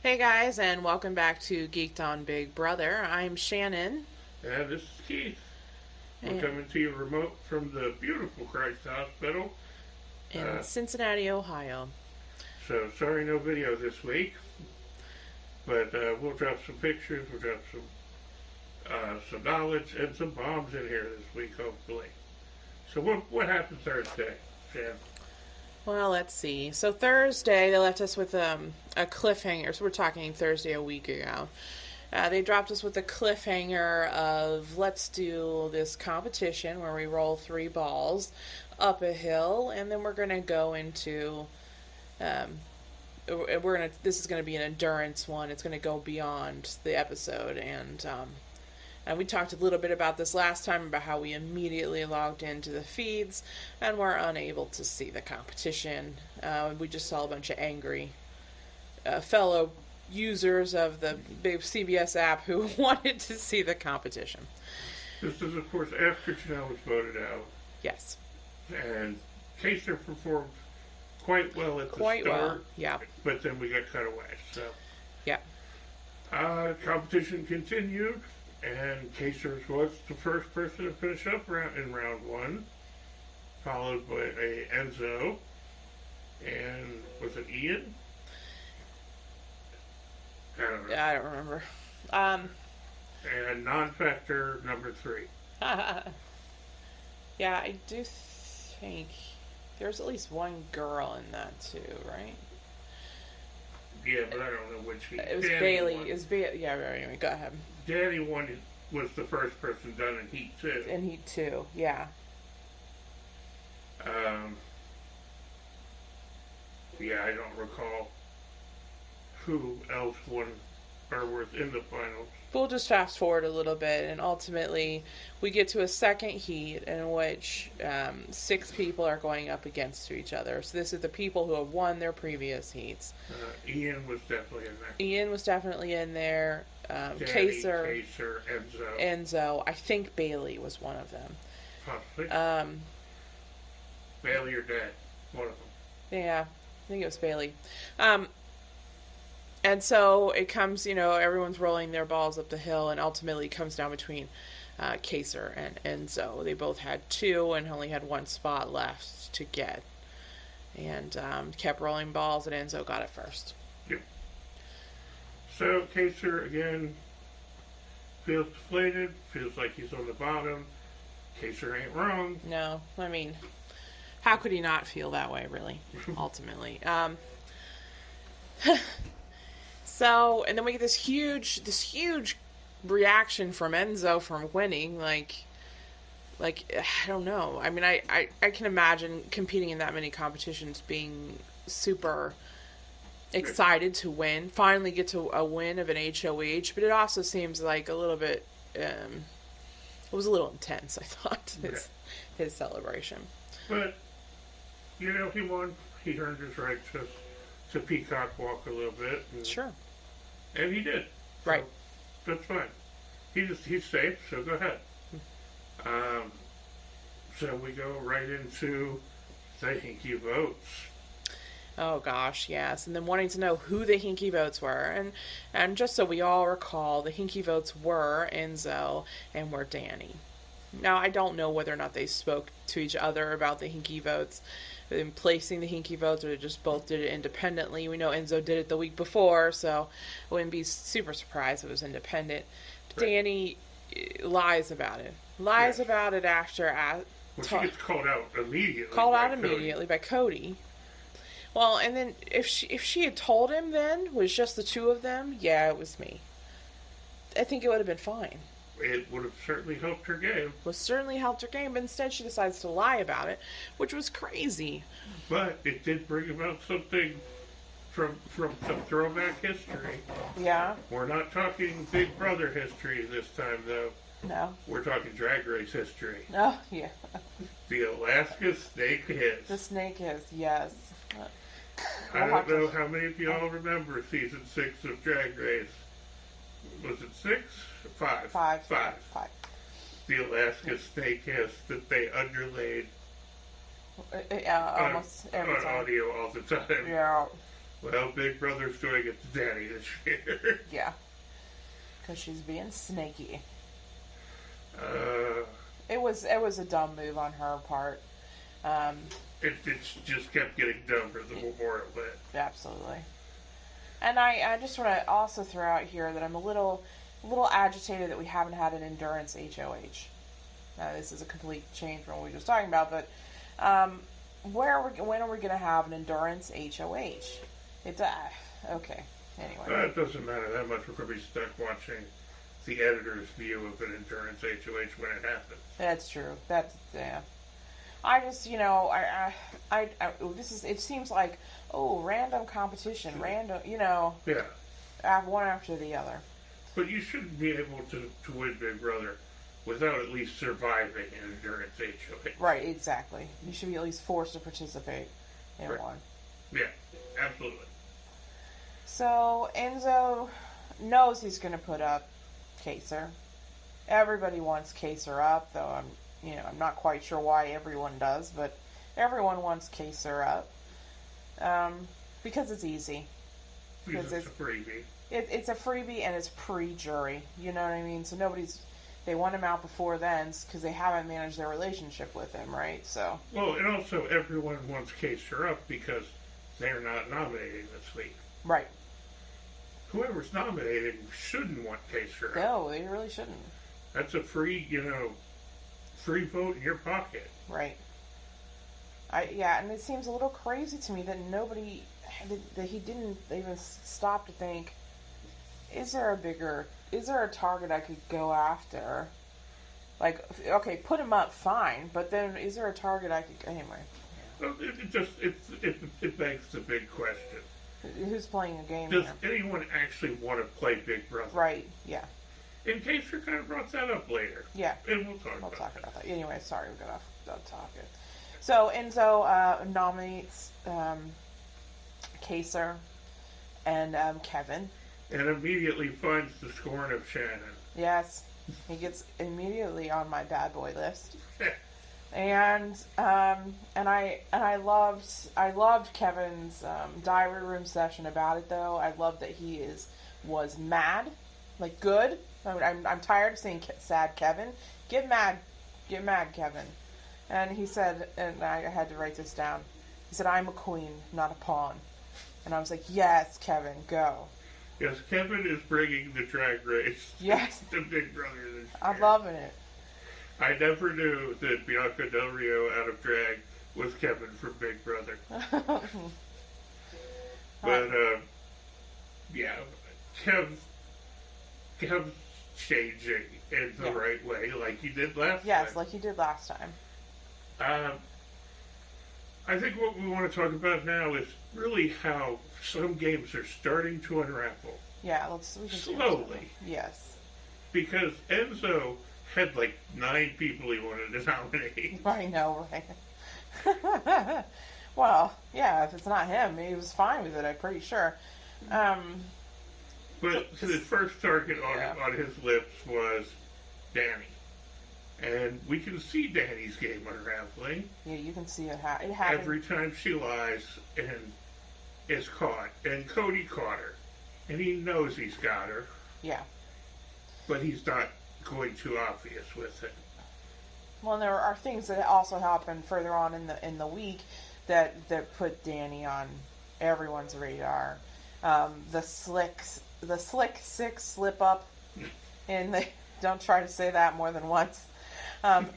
Hey guys, and welcome back to Geeked on Big Brother. I'm Shannon. And this is Keith. We're coming to you remote from the beautiful Christ Hospital in Cincinnati, Ohio. So sorry no video this week, but we'll drop some pictures, we'll drop some knowledge and some bombs in here this week, hopefully. So what happened Thursday, Shan? Well, let's see. So Thursday, they left us with a cliffhanger. So we're talking Thursday a week ago. They dropped us with a cliffhanger of let's do this competition where we roll 3 balls up a hill, and then we're going to go into this is going to be an endurance one. It's going to go beyond the episode, and we talked a little bit about this last time, about how we immediately logged into the feeds and were unable to see the competition. We just saw a bunch of angry fellow users of the big CBS app who wanted to see the competition. This is, of course, after Janelle was voted out. Yes. And Kaser performed quite well at the start. Well, yeah. But then we got cut away, so. Yeah. Competition continued. And Kaser was the first person to finish up in round 1, followed by Enzo, and was it Ian? I don't know. I don't remember. And non-factor number 3. Yeah, I do think there's at least one girl in that too, right? Yeah, but I don't know which. It was Danny Bailey. It was Bailey. Yeah, anyway, go ahead. Danny was the first person done in Heat 2. In Heat 2, yeah. Yeah, I don't recall who else won or was in the finals. We'll just fast forward a little bit, and ultimately we get to a second heat in which 6 people are going up against each other. So this is the people who have won their previous heats. Ian was definitely in there. Ian was definitely in there. Danny, Kaser, Enzo. I think Bailey was one of them. Possibly. Bailey or Dad, one of them. Yeah, I think it was Bailey. And so it comes, everyone's rolling their balls up the hill, and ultimately it comes down between Kaser and Enzo. They both had 2 and only had 1 spot left to get. And kept rolling balls, and Enzo got it first. Yep. So Kaser, again, feels deflated, feels like he's on the bottom. Kaser ain't wrong. No, I mean, how could he not feel that way, really, ultimately? So, and then we get this huge reaction from Enzo from winning. Like I don't know. I mean, I can imagine competing in that many competitions, being super excited to win, finally get to a win of an HOH, but it also seems like a little bit, it was a little intense, I thought, his celebration. But, he won. He earned his right to peacock walk a little bit. Sure. And he did. Right. So that's fine. He's safe, so go ahead. So we go right into the Hinky votes. Oh gosh, yes. And then wanting to know who the Hinky votes were. And just so we all recall, the Hinky votes were Enzo and were Danny. Now, I don't know whether or not they spoke to each other about the Hinky votes, in placing the Hinky votes, or they just both did it independently. We know Enzo did it the week before, so I wouldn't be super surprised if it was independent. But right. Danny lies about it. About it after... Well, she gets called out immediately. By Cody. Well, and then if she had told him then, was just the 2 of them, yeah, it was me. I think it would have been fine. It would have certainly helped her game. But instead she decides to lie about it, which was crazy. But it did bring about something from some throwback history. Yeah. We're not talking Big Brother history this time, though. No. We're talking Drag Race history. Oh, yeah. The Alaska Snake Hiss. The Snake Hiss, yes. I don't know how many of y'all remember season 6 of Drag Race. Was it 6? 5? 5. the Alaska Steakhouse that they underlaid almost every on time. audio all the time. Yeah, Well, Big Brother's doing it to Daddy this year. yeah, because she's being snaky. uh, It was a dumb move on her part. Um, it just kept getting dumber the more it went. Absolutely. And I just want to also throw out here that I'm a little agitated that we haven't had an endurance HOH. Now, this is a complete change from what we were just talking about, but when are we going to have an endurance HOH? Okay. Anyway. It doesn't matter that much. We're going to be stuck watching the editor's view of an endurance HOH when it happens. That's true. Yeah. I just, this is, it seems like, random competition, Yeah. one after the other. But you shouldn't be able to win Big Brother without at least surviving an endurance HOH. Right, exactly. You should be at least forced to participate in one. Yeah, absolutely. So, Enzo knows he's going to put up Kaser. Everybody wants Kaser up, though I'm not quite sure why everyone does, but everyone wants Kaser up. Because it's easy. Because it's a freebie. It's a freebie and it's pre-jury. You know what I mean? So they want him out before then because they haven't managed their relationship with him, right? So. Well, and also everyone wants Kaser up because they're not nominating this week. Right. Whoever's nominated shouldn't want Kaser up. No, they really shouldn't. That's a free vote in your pocket. Right. And it seems a little crazy to me that that he didn't even stop to think, is there a target I could go after? Like, okay, put him up, fine, but then is there a target I could, anyway. Well, it begs the big question. Who's playing a game Does here? anyone actually want to play Big Brother? Right, yeah. In case you kind of brought that up later. Yeah. And we'll talk about that. Anyway, sorry, we got off topic. So Enzo nominates Kaser and Kevin. And immediately finds the scorn of Shannon. Yes, he gets immediately on my bad boy list. And I loved Kevin's diary room session about it, though. I loved that he was mad, like good. I'm tired of seeing sad Kevin. Get mad, Kevin. And he said, and I had to write this down. He said, "I'm a queen, not a pawn." And I was like, "Yes, Kevin, go." Yes, Kevin is bringing the drag race. Yes, to Big Brother this year. I'm loving it. I never knew that Bianca Del Rio out of drag was Kevin from Big Brother. But yeah, Kev's changing in the right way, like he did last time. Yes, like he did last time. I think what we want to talk about now is really how some games are starting to unravel. Yeah, we can slowly. Yes. Because Enzo had like 9 people he wanted to nominate. I know, right? Well, yeah, if it's not him, he was fine with it, I'm pretty sure. But his first target on his lips was Danny. And we can see Danny's game unraveling. Yeah, you can see it happen. Every time she lies and is caught. And Cody caught her. And he knows he's got her. Yeah. But he's not going too obvious with it. Well, there are things that also happen further on in the week that put Danny on everyone's radar. The slick 6 slip up in the don't try to say that more than once.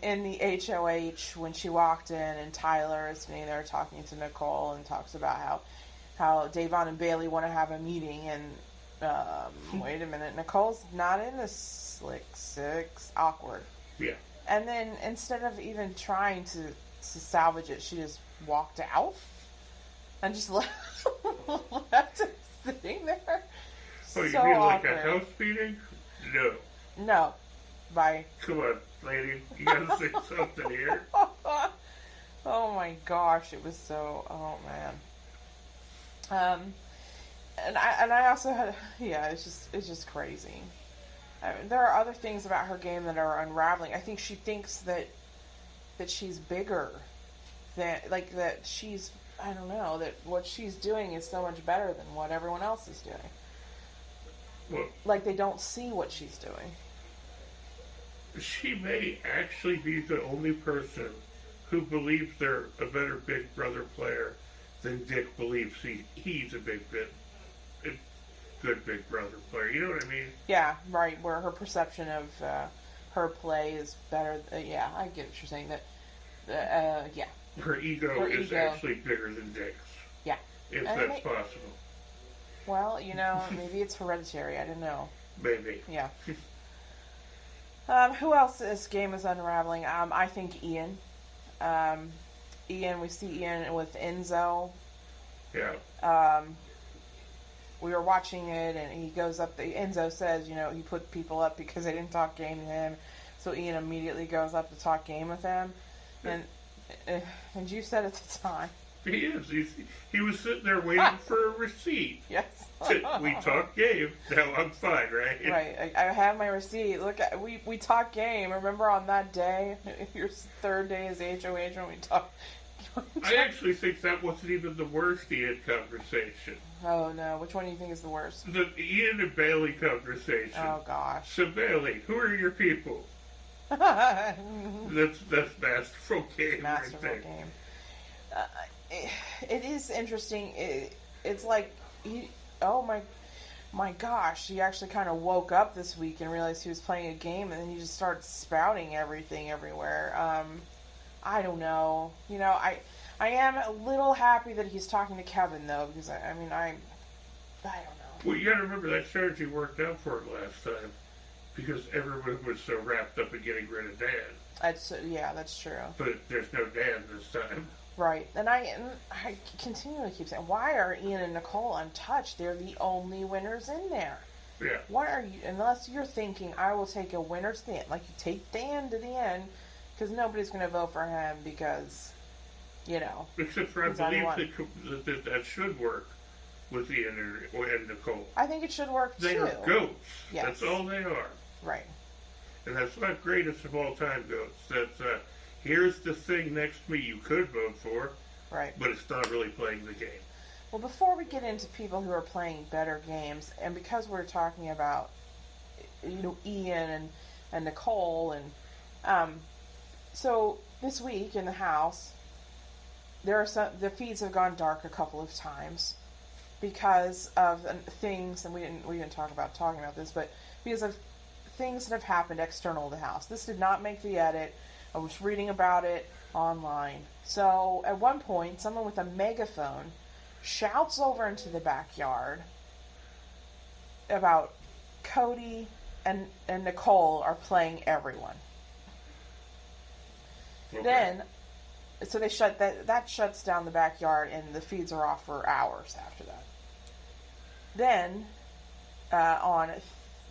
In the HOH when she walked in and Tyler is sitting there talking to Nicole and talks about how Davon and Bailey want to have a meeting and wait a minute, Nicole's not in the slick 6. Awkward. Yeah. And then instead of even trying to salvage it, she just walked out and just left it sitting there. Oh, you so mean awkward. like a house meeting? No. No. Bye. Come on, lady. You gotta say something here. Oh my gosh, it was so. Oh man. And I also had. Yeah, it's just crazy. There are other things about her game that are unraveling. I think she thinks that she's bigger that she's, I don't know, that what she's doing is so much better than what everyone else is doing. Well, like they don't see what she's doing. She may actually be the only person who believes they're a better Big Brother player than Dick believes he's a good Big Brother player. You know what I mean? Yeah, right. Where her perception of her play is better. Yeah, I get what you're saying. Yeah. Her ego is actually bigger than Dick's. Yeah. If that's possible. Well, maybe it's hereditary. I don't know. Maybe. Yeah. Who else this game is unraveling? I think Ian. We see Ian with Enzo. Yeah. We were watching it, and he goes up. Enzo says, he put people up because they didn't talk game to him. So Ian immediately goes up to talk game with him. And you said at the time. He is. He was sitting there waiting for a receipt. Yes. We talked game. Now I'm fine, right? Right. I have my receipt. Look, we talked game. Remember on that day, your third day as HOH when we talked. I actually think that wasn't even the worst Ian conversation. Oh no, which one do you think is the worst? The Ian and Bailey conversation. Oh gosh. So Bailey, who are your people? That's masterful game. Masterful right game. It is interesting. It's like my gosh, he actually kind of woke up this week and realized he was playing a game, and then he just started spouting everything everywhere. I don't know. I am a little happy that he's talking to Kevin though, because I don't know. Well, you gotta remember that strategy worked out for him last time, because everyone was so wrapped up in getting rid of Dan. That's true. But there's no Dan this time. Right, and I continually keep saying, why are Ian and Nicole untouched? They're the only winners in there. Yeah. Why are you? Unless you're thinking, I will take a winner to the end, like you take Dan to the end, because nobody's going to vote for him because, Except for I believe that should work with Ian and Nicole. I think it should work too. They are goats. Yes. That's all they are. Right. And that's not greatest of all time goats. That's here's the thing next to me you could vote for. Right. But it's not really playing the game. Well, before we get into people who are playing better games, and because we're talking about, Ian and Nicole, and so this week in the house, the feeds have gone dark a couple of times because of things, and we didn't talking about this, but because of things that have happened external to the house. This did not make the edit. I was reading about it online. So at one point, someone with a megaphone shouts over into the backyard about Cody and Nicole are playing everyone. Okay. Then, so they that shuts down the backyard, and the feeds are off for hours after that. Then, on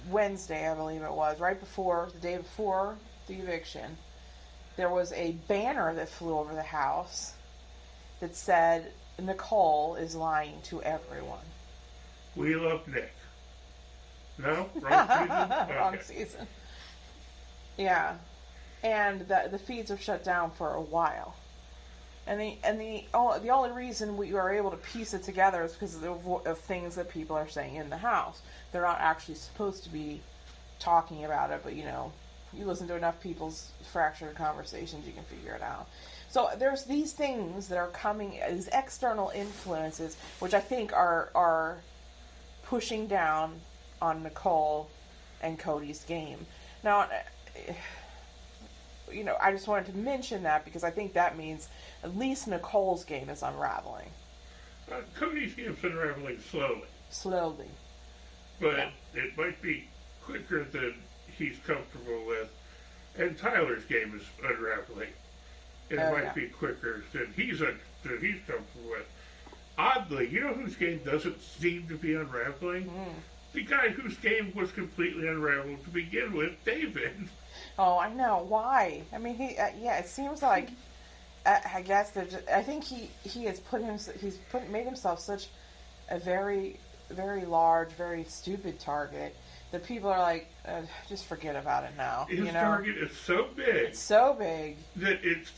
Wednesday, I believe it was, the day before the eviction, there was a banner that flew over the house that said, Nicole is lying to everyone. We love Nick. No? Wrong season? Okay. Wrong season. Yeah. And the feeds are shut down for a while. And the only reason we are able to piece it together is because of things that people are saying in the house. They're not actually supposed to be talking about it, but you listen to enough people's fractured conversations, you can figure it out. So there's these things that are coming, these external influences, which I think are pushing down on Nicole and Cody's game. Now, I just wanted to mention that because I think that means at least Nicole's game is unraveling. Cody's game's unraveling slowly. Slowly. But it might be quicker than he's comfortable with. And Tyler's game is unraveling. It might be quicker than he's comfortable with. Oddly, you know whose game doesn't seem to be unraveling? The guy whose game was completely unraveled to begin with, David. Oh, I know. Why? I mean, it seems like, I guess I think he has made himself such a very very large, very stupid target that people are like, just forget about it now. His You know, target is so big it's so big, that it's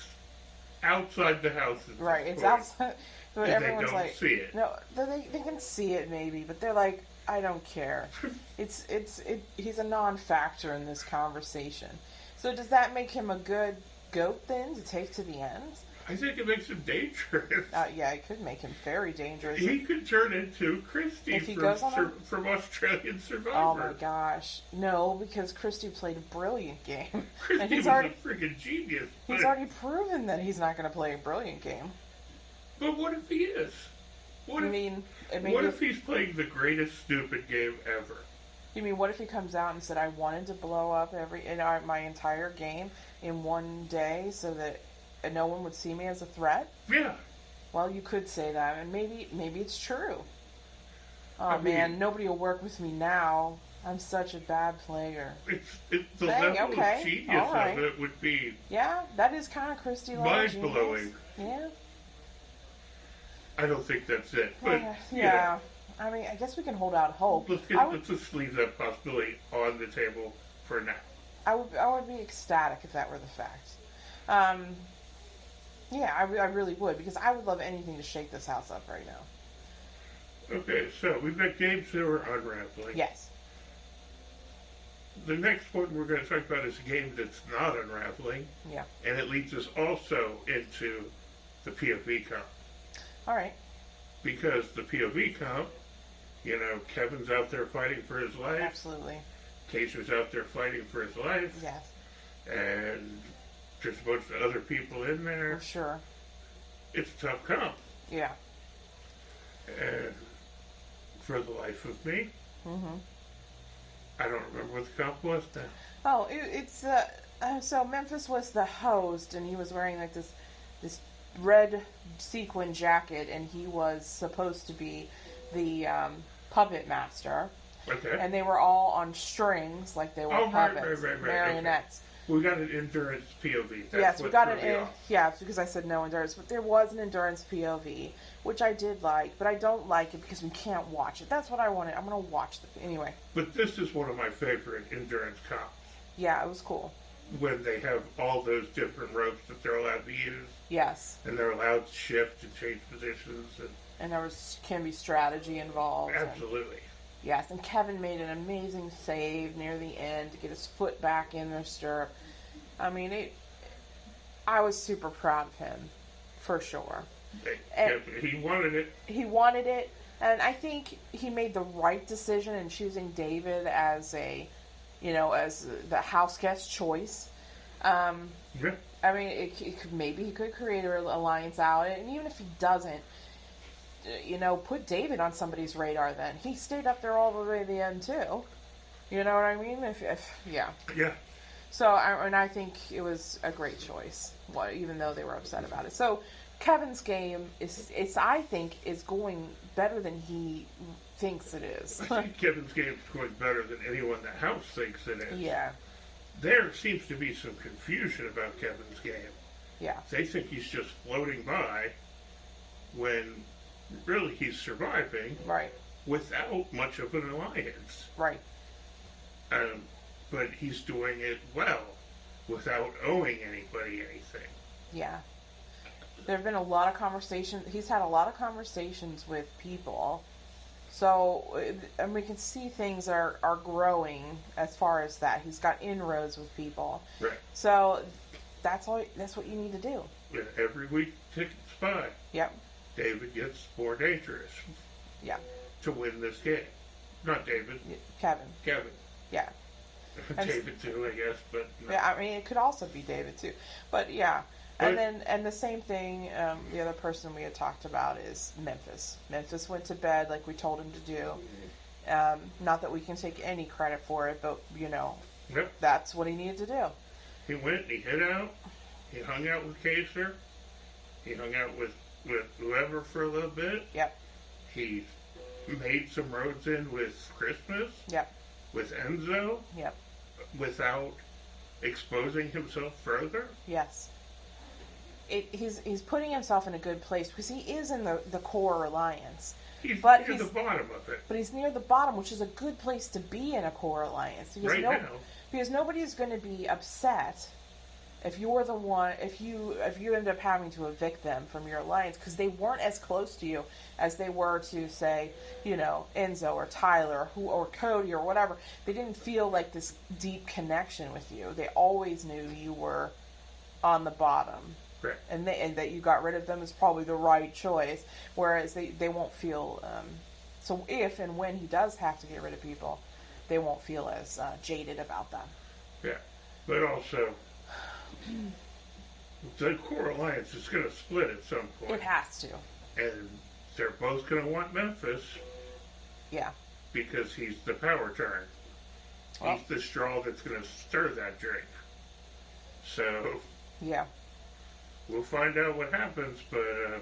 outside the house at right? this It's point, outside, but and they everyone's don't like, see it. no, they can see it maybe, but they're like, I don't care. He's a non-factor in this conversation. So does that make him a good goat then to take to the end? I think it makes him dangerous. Yeah, it could make him very dangerous. He could turn into Christy If he from, goes on from Australian Survivor. Oh my gosh, no! Because Christy played a brilliant game, Christy and he's was already a freaking genius. he's already proven that he's not going to play a brilliant game. But what if he is? What I if, mean, what if he's playing the greatest stupid game ever? You mean, what if he comes out and said, "I wanted to blow up my entire game in one day so that no one would see me as a threat"? Yeah. Well, you could say that, and maybe it's true. Oh I mean, man, nobody will work with me now. I'm such a bad player. It's the level of genius of it would be. Yeah, that is kind of Christy mind blowing. Yeah. I don't think that's it, but yeah. I mean, I guess we can hold out hope. Let's just leave that possibility on the table for now. I would be ecstatic if that were the fact. Yeah, I really would, because I would love anything to shake this house up right now. Okay, so we've got games that are unraveling. Yes. The next one we're going to talk about is a game that's not unraveling. Yeah. And it leads us also into the POV comp. All right. Because the POV comp, you know, Kevin's out there fighting for his life. Absolutely. Kaiser's out there fighting for his life. Yes. And there's a bunch of other people in there. For sure. It's a tough comp. Yeah. And for the life of me, I don't remember what the comp was now. Oh, it's so Memphis was the host, and he was wearing like this red sequin jacket, and he was supposed to be the puppet master. Okay. And they were all on strings, like they were puppets, right, marionettes. Okay. We got an endurance POV. That's yes, we got an because I said no endurance, but there was an endurance POV, which I did like, but I don't like it because we can't watch it. That's what I wanted. I'm gonna watch anyway. But this is one of my favorite endurance comps. Yeah, it was cool. When they have all those different ropes that they're allowed to use. Yes. And they're allowed to shift and change positions. And there can be strategy involved. Absolutely. Yes, and Kevin made an amazing save near the end to get his foot back in the stirrup. I mean, I was super proud of him, for sure. He wanted it. He wanted it, and I think he made the right decision in choosing David as as the house guest choice. Yeah. I mean, maybe he could create an alliance out, and even if he doesn't, put David on somebody's radar. Then he stayed up there all the way to the end too. You know what I mean? Yeah. So I think it was a great choice. Even though they were upset about it. So Kevin's game I think is going better than he thinks it is. I think Kevin's game is going better than anyone in the house thinks it is. Yeah. There seems to be some confusion about Kevin's game. Yeah. They think he's just floating by when really he's surviving. Right. Without much of an alliance. Right. But he's doing it well without owing anybody anything. Yeah. There have been a lot of conversations. He's had a lot of conversations with people. So, and we can see things are growing as far as that. He's got inroads with people. Right. So, that's what you need to do. And every week tickets by. Yep. David gets more dangerous. Yeah. To win this game. Not David. Kevin. Yeah. David too, I guess, but no. Yeah, I mean, it could also be David too, but yeah. And the same thing, the other person we had talked about is Memphis. Memphis went to bed like we told him to do. Not that we can take any credit for it, but Yep. That's what he needed to do. He went, he hid out, he hung out with Kaiser, he hung out with whoever for a little bit. Yep. He made some roads in with Christmas. Yep. With Enzo. Yep. Without exposing himself further. Yes. He's putting himself in a good place because he is in the core alliance. He's but near the bottom of it. But he's near the bottom, which is a good place to be in a core alliance. Because Right now. Because nobody's going to be upset if you're the one, if you end up having to evict them from your alliance, because they weren't as close to you as they were to, say, Enzo or Tyler or Cody or whatever. They didn't feel like this deep connection with you. They always knew you were on the bottom. Right. And that you got rid of them is probably the right choice. Whereas they won't feel, so if and when he does have to get rid of people, they won't feel as jaded about them. Yeah. But also, the core alliance is going to split at some point. It has to. And they're both going to want Memphis. Yeah. Because he's the power turn. Well, he's the straw that's going to stir that drink. So. Yeah. We'll find out what happens, but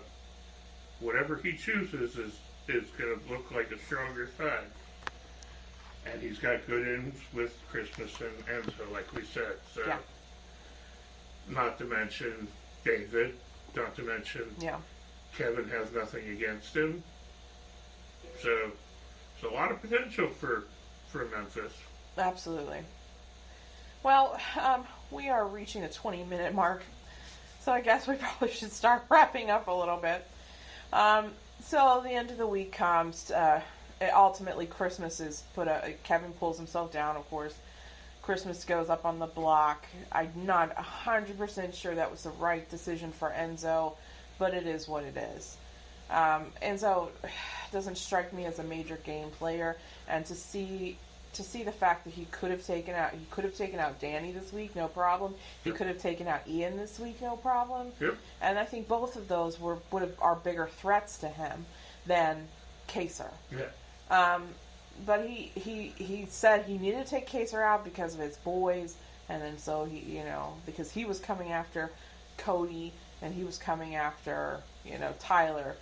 whatever he chooses is going to look like a stronger side. And he's got good ends with Christmas and Enzo, like we said. So. Yeah. Not to mention David. Not to mention Kevin has nothing against him. So there's a lot of potential for Memphis. Absolutely. Well, we are reaching the 20-minute mark, so I guess we probably should start wrapping up a little bit. So the end of the week comes. Ultimately, Christmas is Kevin pulls himself down, of course. Christmas goes up on the block. I'm not 100% sure that was the right decision for Enzo, but it is what it is. Enzo doesn't strike me as a major game player, and to see the fact that he could have taken out Danny this week, no problem. He could have taken out Ian this week, no problem. Yep. And I think both of those are bigger threats to him than Kaser. Yeah. But he said he needed to take Kaser out because of his boys, and then so because he was coming after Cody and he was coming after Tyler.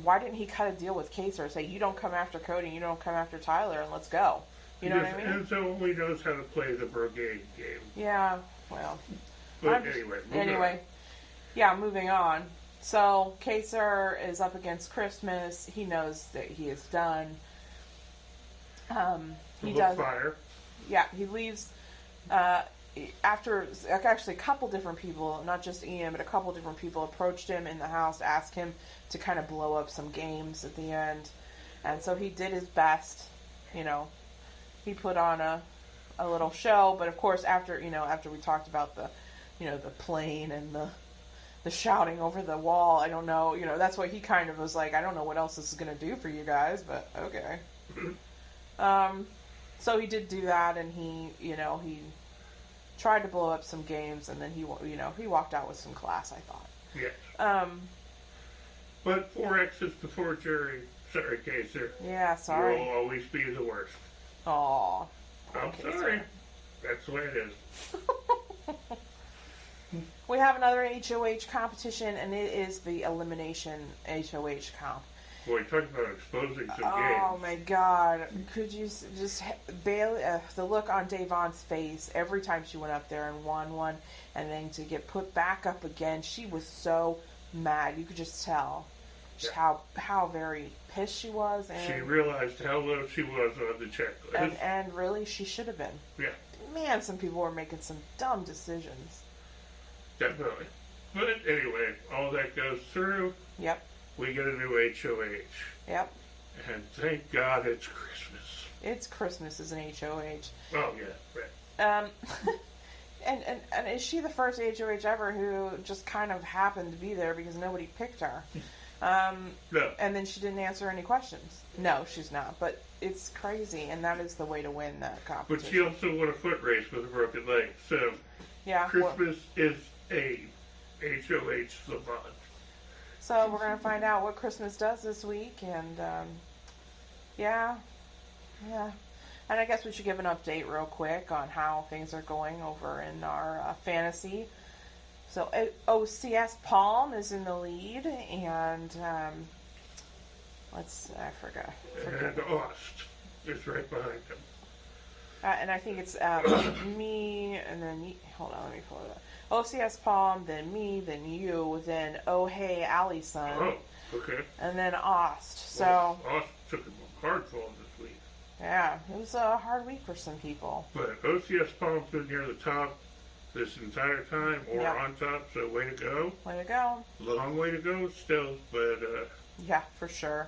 Why didn't he cut a deal with Kaser and say, you don't come after Cody, you don't come after Tyler, and let's go? You know what I mean? Enzo only knows how to play the brigade game. Yeah. Well. But anyway. Yeah. Moving on. So Kaser is up against Christmas. He knows that he is done. He does fire. Yeah, he leaves after actually a couple different people, not just Ian, but a couple different people approached him in the house, asked him to kind of blow up some games at the end, and so he did his best. He put on a little show, but of course after we talked about the plane and the shouting over the wall, I don't know, that's what he kind of was like, I don't know what else this is going to do for you guys, but okay. So he did do that, and he tried to blow up some games, and then he walked out with some class, I thought. Yes. But 4X's before jury. Sorry, Kaser. Yeah, sorry. You'll always be the worst. Aw. I'm sorry. That's the way it is. We have another HOH competition, and it is the elimination HOH comp. Boy, talk about exposing some games. Oh my God! Could you just Bailey? The look on Davon's face every time she went up there and won one, and then to get put back up again, she was so mad. You could just tell how very pissed she was. And she realized how low she was on the checklist. And really, she should have been. Yeah. Man, some people were making some dumb decisions. Definitely. But anyway, all that goes through. Yep. We get a new HOH. Yep. And thank God it's Christmas. It's Christmas as an HOH. Oh, yeah, right. And is she the first HOH ever who just kind of happened to be there because nobody picked her? No. And then she didn't answer any questions. No, she's not. But it's crazy, and that is the way to win that competition. But she also won a foot race with a broken leg. So yeah, Christmas is a HOH savant. So we're going to find out what Christmas does this week, and yeah. And I guess we should give an update real quick on how things are going over in our fantasy. So OCS Palm is in the lead, and I forgot. And Ost is right behind him. And I think it's me, and then hold on, let me pull it up. OCS Palm, then me, then you, then Oh Hey Allison, Oh, okay. and then Ost. So Well, Austin took a hard fall this week. yeah, it was a hard week for some people. But OCS Palm's been near the top this entire time, or Yep. on top, so way to go. Way to go. Long way to go still, but Yeah, for sure.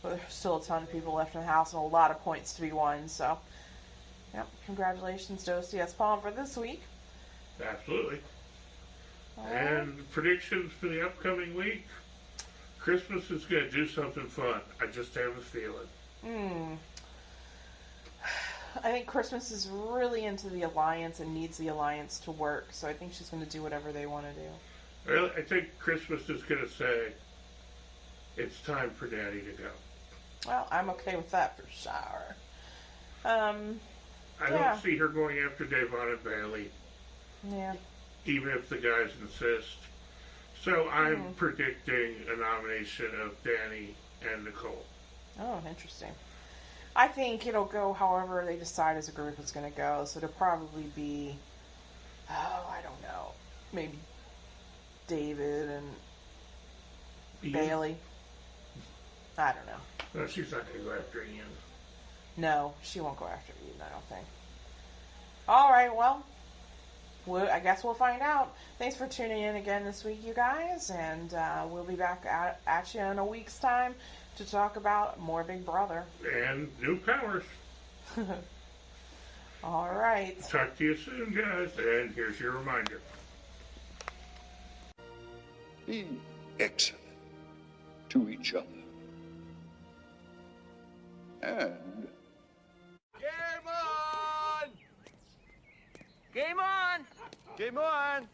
But there's still a ton of people left in the house and a lot of points to be won. So, yep, congratulations to OCS Palm for this week. absolutely. All And predictions for the upcoming week? Christmas is going to do something fun. I just have a feeling. I think Christmas is really into the Alliance and needs the Alliance to work. So I think she's going to do whatever they want to do. Well, I think Christmas is going to say, it's time for Daddy to go. Well, I'm okay with that for sure. I Yeah. don't see her going after Davon and Bailey, Yeah. even if the guys insist. So I'm predicting a nomination of Danny and Nicole. Oh, interesting. I think it'll go however they decide as a group it's going to go. So it'll probably be, I don't know, maybe David and Bailey. I don't know. No, she's not going to go after Ian. No, she won't go after Eden, I don't think. All right, well, I guess we'll find out. Thanks for tuning in again this week, you guys, and we'll be back at you in a week's time to talk about more Big Brother. And new powers. All right. Talk to you soon, guys, and here's your reminder. Be excellent to each other. And Game on! Game on! Game on!